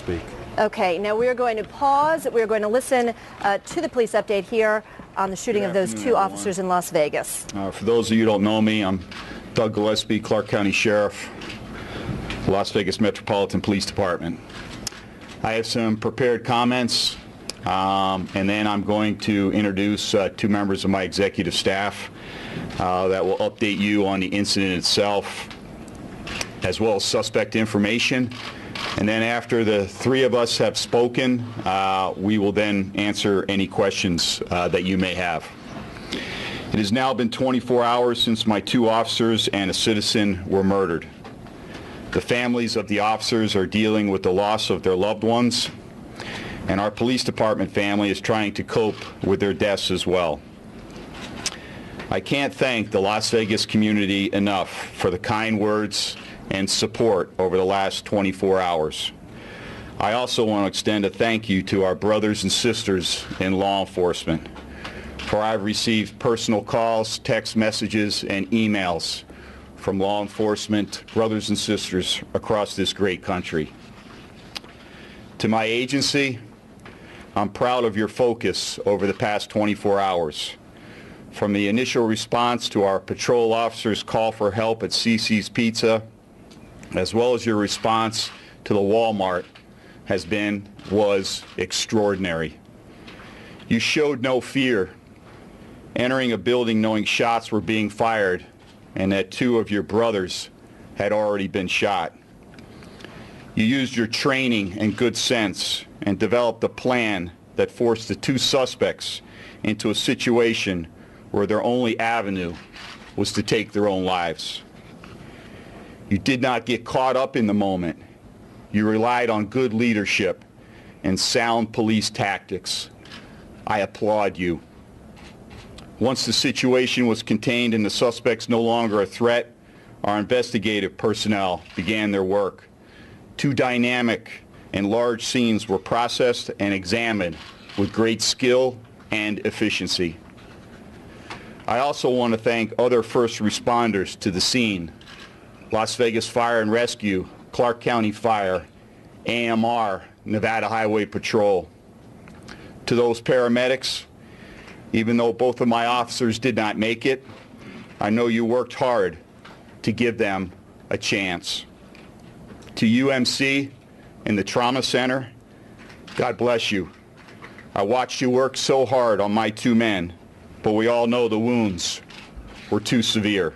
speak. Okay, now we're going to pause. We're going to listen to the police update here on the shooting of those two officers in Las Vegas. For those of you who don't know me, I'm Doug Gillespie, Clark County Sheriff, Las Vegas Metropolitan Police Department. I have some prepared comments, and then I'm going to introduce two members of my executive staff that will update you on the incident itself, as well as suspect information. And then after the three of us have spoken, we will then answer any questions that you may have. It has now been 24 hours since my two officers and a citizen were murdered. The families of the officers are dealing with the loss of their loved ones, and our police department family is trying to cope with their deaths as well. I can't thank the Las Vegas community enough for the kind words and support over the last 24 hours. I also want to extend a thank you to our brothers and sisters in law enforcement, for I've received personal calls, text messages, and emails from law enforcement brothers and sisters across this great country. To my agency, I'm proud of your focus over the past 24 hours. From the initial response to our patrol officers' call for help at CC's Pizza, as well as your response to the Walmart was extraordinary. You showed no fear, entering a building knowing shots were being fired and that two of your brothers had already been shot. You used your training and good sense and developed a plan that forced the two suspects into a situation where their only avenue was to take their own lives. You did not get caught up in the moment. You relied on good leadership and sound police tactics. I applaud you. Once the situation was contained and the suspects no longer a threat, our investigative personnel began their work. Two dynamic and large scenes were processed and examined with great skill and efficiency. I also want to thank other first responders to the scene: Las Vegas Fire and Rescue, Clark County Fire, AMR, Nevada Highway Patrol. To those paramedics, even though both of my officers did not make it, I know you worked hard to give them a chance. To UMC and the Trauma Center, God bless you. I watched you work so hard on my two men, but we all know the wounds were too severe.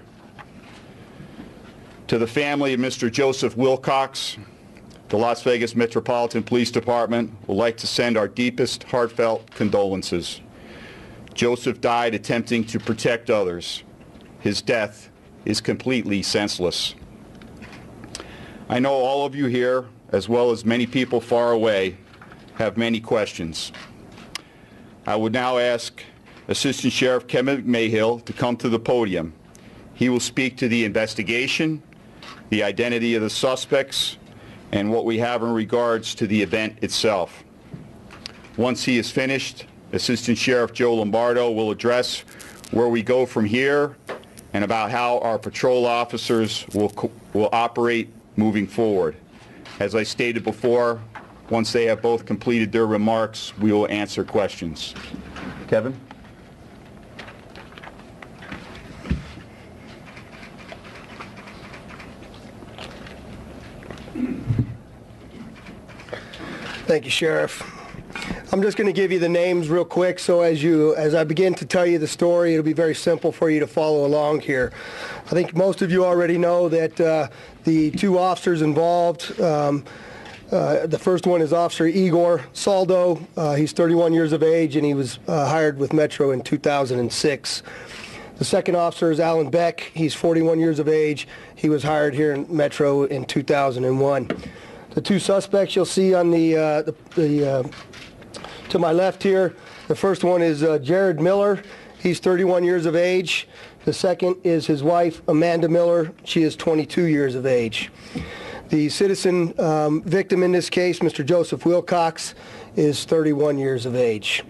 To the family of Mr. Joseph Wilcox, the Las Vegas Metropolitan Police Department would like to send our deepest heartfelt condolences. Joseph died attempting to protect others. His death is completely senseless. I know all of you here, as well as many people far away, have many questions. I would now ask Assistant Sheriff Kevin McMahill to come to the podium. He will speak to the investigation, the identity of the suspects, and what we have in regards to the event itself. Once he is finished, Assistant Sheriff Joe Lombardo will address where we go from here and about how our patrol officers will operate moving forward. As I stated before, once they have both completed their remarks, we will answer questions. Kevin? Thank you, Sheriff. I'm just going to give you the names real quick, so as I begin to tell you the story, it'll be very simple for you to follow along here. I think most of you already know that the two officers involved, the first one is Officer Igor Saldo. He's 31 years of age, and he was hired with Metro in 2006. The second officer is Alan Beck. He's 41 years of age. He was hired here in Metro in 2001. The two suspects you'll see on to my left here, the first one is Jared Miller. He's 31 years of age. The second is his wife, Amanda Miller. She is 22 years of age. The citizen victim in this case, Mr. Joseph Wilcox, is 31 years of age.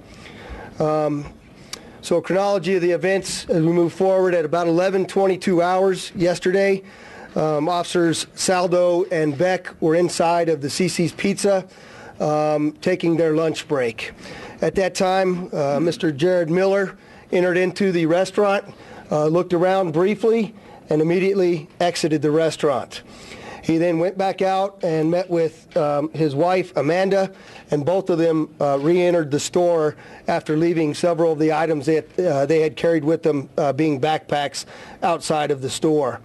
So chronology of the events as we move forward, at about 11:22 hours yesterday, Officers Saldo and Beck were inside of the CC's Pizza taking their lunch break. At that time, Mr. Jared Miller entered into the restaurant, looked around briefly, and immediately exited the restaurant. He then went back out and met with his wife, Amanda, and both of them re-entered the store after leaving several of the items that they had carried with them, being backpacks, outside of the store.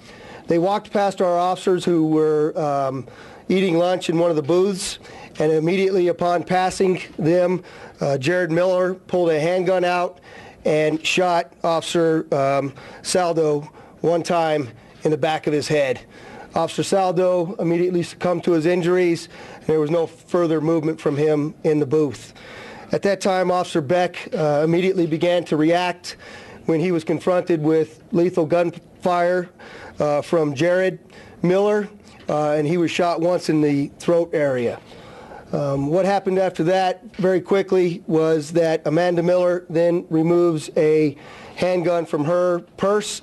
They walked past our officers who were eating lunch in one of the booths, and immediately upon passing them, Jared Miller pulled a handgun out and shot Officer Saldo one time in the back of his head. Officer Saldo immediately succumbed to his injuries, and there was no further movement from him in the booth. At that time, Officer Beck immediately began to react when he was confronted with lethal gunfire from Jared Miller, and he was shot once in the throat area. What happened after that very quickly was that Amanda Miller then removes a handgun from her purse,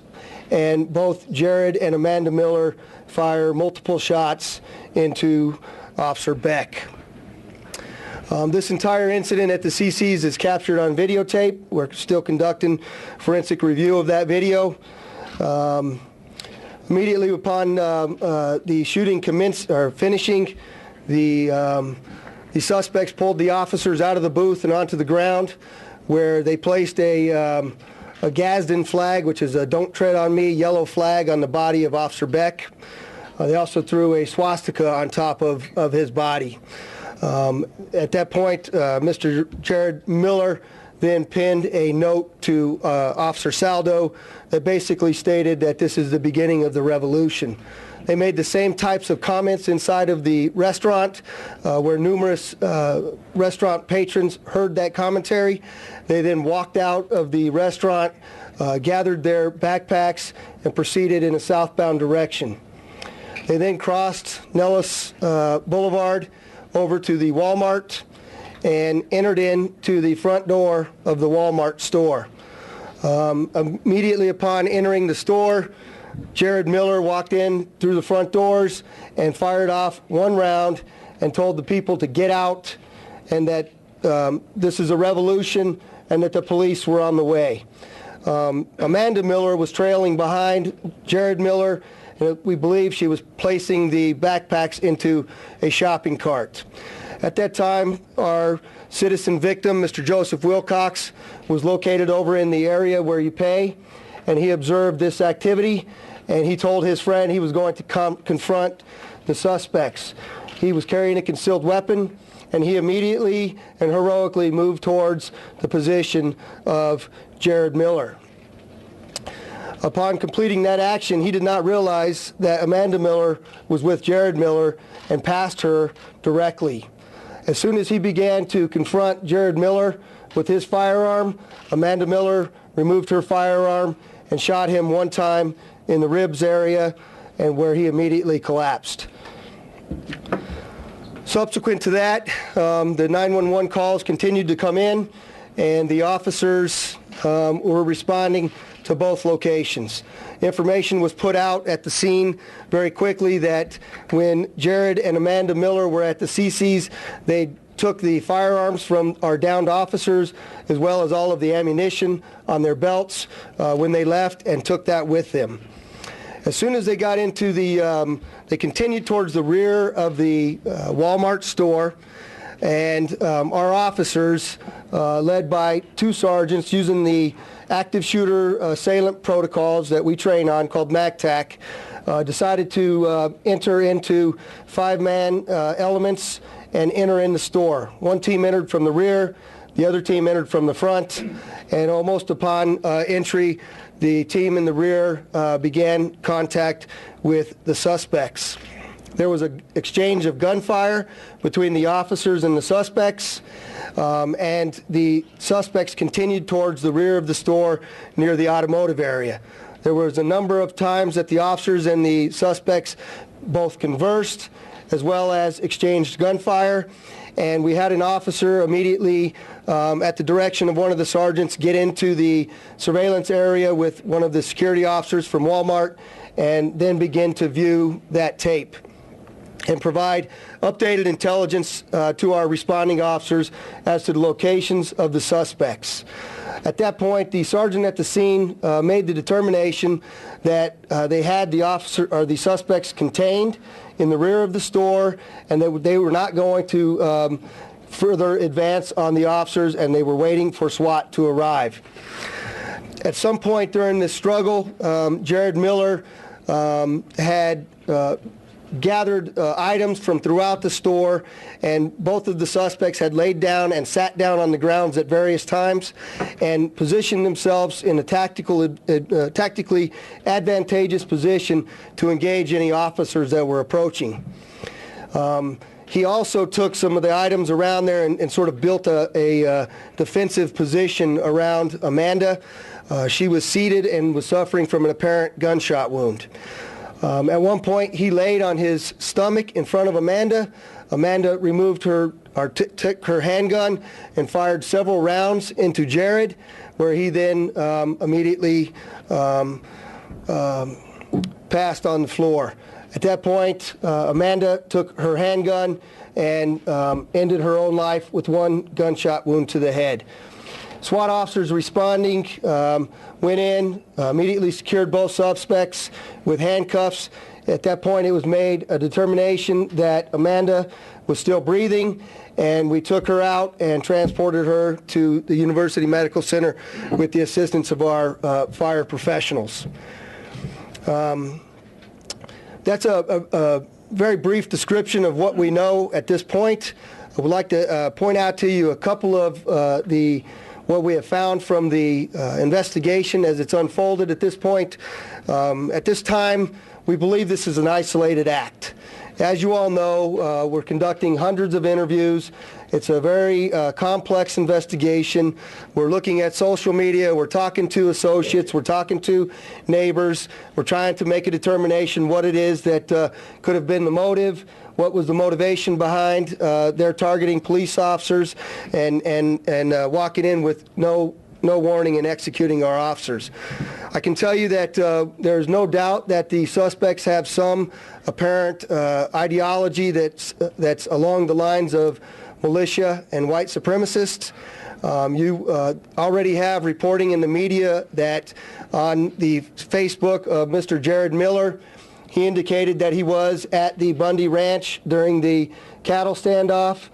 and both Jared and Amanda Miller fire multiple shots into Officer Beck. This entire incident at the CC's is captured on videotape. We're still conducting forensic review of that video. Immediately upon the shooting finishing, the suspects pulled the officers out of the booth and onto the ground, where they placed a Gadsden flag, which is a "Don't Tread on Me" yellow flag, on the body of Officer Beck. They also threw a swastika on top of his body. At that point, Mr. Jared Miller then pinned a note to Officer Saldo that basically stated that this is the beginning of the revolution. They made the same types of comments inside of the restaurant, where numerous restaurant patrons heard that commentary. They then walked out of the restaurant, gathered their backpacks, and proceeded in a southbound direction. They then crossed Nellis Boulevard over to the Walmart and entered into the front door of the Walmart store. Immediately upon entering the store, Jared Miller walked in through the front doors and fired off one round and told the people to get out, and that this is a revolution and that the police were on the way. Amanda Miller was trailing behind Jared Miller, and we believe she was placing the backpacks into a shopping cart. At that time, our citizen victim, Mr. Joseph Wilcox, was located over in the area where you pay, and he observed this activity, and he told his friend he was going to confront the suspects. He was carrying a concealed weapon, and he immediately and heroically moved towards the position of Jared Miller. Upon completing that action, he did not realize that Amanda Miller was with Jared Miller and passed her directly. As soon as he began to confront Jared Miller with his firearm, Amanda Miller removed her firearm and shot him one time in the ribs area, and where he immediately collapsed. Subsequent to that, the 911 calls continued to come in, and the officers were responding to both locations. Information was put out at the scene very quickly that when Jared and Amanda Miller were at the CC's, they took the firearms from our downed officers, as well as all of the ammunition on their belts when they left, and took that with them. As soon as they got into they continued towards the rear of the Walmart store, and our officers, led by two sergeants using the active shooter assailant protocols that we train on, called MACTAC, decided to enter into five-man elements and enter in the store. One team entered from the rear, the other team entered from the front, and almost upon entry, the team in the rear began contact with the suspects. There was an exchange of gunfire between the officers and the suspects, and the suspects continued towards the rear of the store near the automotive area. There was a number of times that the officers and the suspects both conversed, as well as exchanged gunfire. And we had an officer immediately, at the direction of one of the sergeants, get into the surveillance area with one of the security officers from Walmart and then begin to view that tape and provide updated intelligence to our responding officers as to the locations of the suspects. At that point, the sergeant at the scene made the determination that they had the suspects contained in the rear of the store, and that they were not going to further advance on the officers, and they were waiting for SWAT to arrive. At some point during this struggle, Jared Miller had gathered items from throughout the store, and both of the suspects had laid down and sat down on the grounds at various times and positioned themselves in a tactically advantageous position to engage any officers that were approaching. He also took some of the items around there and sort of built a defensive position around Amanda. She was seated and was suffering from an apparent gunshot wound. At one point, he laid on his stomach in front of Amanda. Amanda removed took her handgun and fired several rounds into Jared, where he then immediately passed on the floor. At that point, Amanda took her handgun and ended her own life with one gunshot wound to the head. SWAT officers responding went in, immediately secured both suspects with handcuffs. At that point, it was made a determination that Amanda was still breathing, and we took her out and transported her to the University Medical Center with the assistance of our fire professionals. That's a very brief description of what we know at this point. I would like to point out to you a couple of what we have found from the investigation as it's unfolded at this point. At this time, we believe this is an isolated act. As you all know, we're conducting hundreds of interviews. It's a very complex investigation. We're looking at social media. We're talking to associates. We're talking to neighbors. We're trying to make a determination what it is that could have been the motive, what was the motivation behind their targeting police officers and walking in with no warning and executing our officers. I can tell you that there's no doubt that the suspects have some apparent ideology that's along the lines of militia and white supremacists. You already have reporting in the media that on the Facebook of Mr. Jared Miller, he indicated that he was at the Bundy Ranch during the cattle standoff.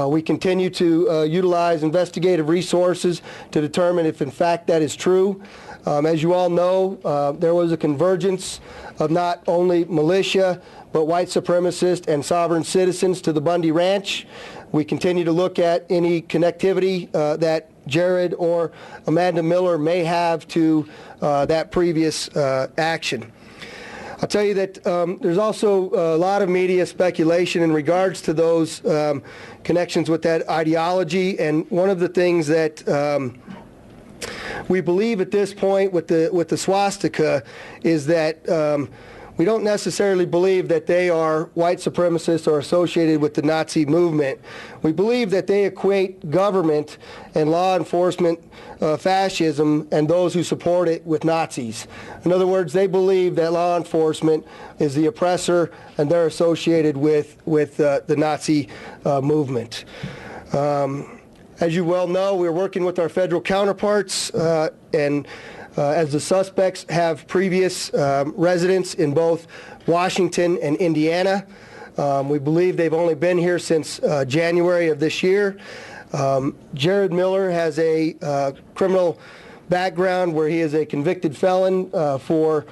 We continue to utilize investigative resources to determine if in fact that is true. As you all know, there was a convergence of not only militia but white supremacists and sovereign citizens to the Bundy Ranch. We continue to look at any connectivity that Jared or Amanda Miller may have to that previous action. I'll tell you that there's also a lot of media speculation in regards to those connections with that ideology, and one of the things that we believe at this point with the swastika is that we don't necessarily believe that they are white supremacists or associated with the Nazi movement. We believe that they equate government and law enforcement fascism and those who support it with Nazis. In other words, they believe that law enforcement is the oppressor and they're associated with the Nazi movement. As you well know, we're working with our federal counterparts and as the suspects have previous residence in both Washington and Indiana. We believe they've only been here since January of this year. Jared Miller has a criminal background where he is a convicted felon for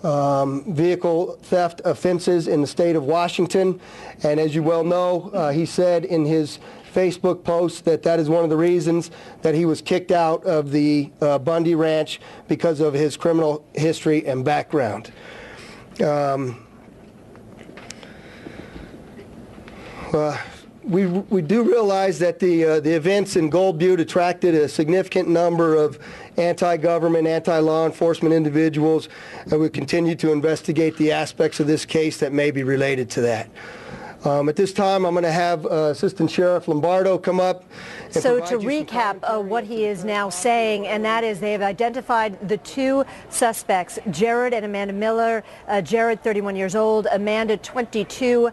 vehicle theft offenses in the state of Washington. And as you well know, he said in his Facebook post that is one of the reasons that he was kicked out of the Bundy Ranch because of his criminal history and background. We do realize that the events in Gold Butte attracted a significant number of anti-government, anti-law enforcement individuals, and we continue to investigate the aspects of this case that may be related to that. At this time, I'm going to have Assistant Sheriff Lombardo come up. And So provide to you some recap commentary what as he to is the now current saying, and that is they have identified the two suspects, Jared and Amanda Miller. Jared, 31 years old, Amanda, 22.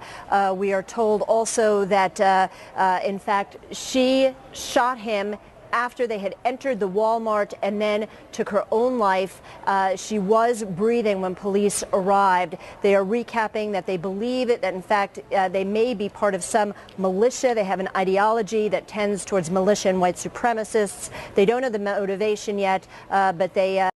We are told also that, in fact, she shot him after they had entered the Walmart and then took her own life. She was breathing when police arrived. They are recapping that they believe that, in fact, they may be part of some militia. They have an ideology that tends towards militia and white supremacists. They don't know the motivation yet, but they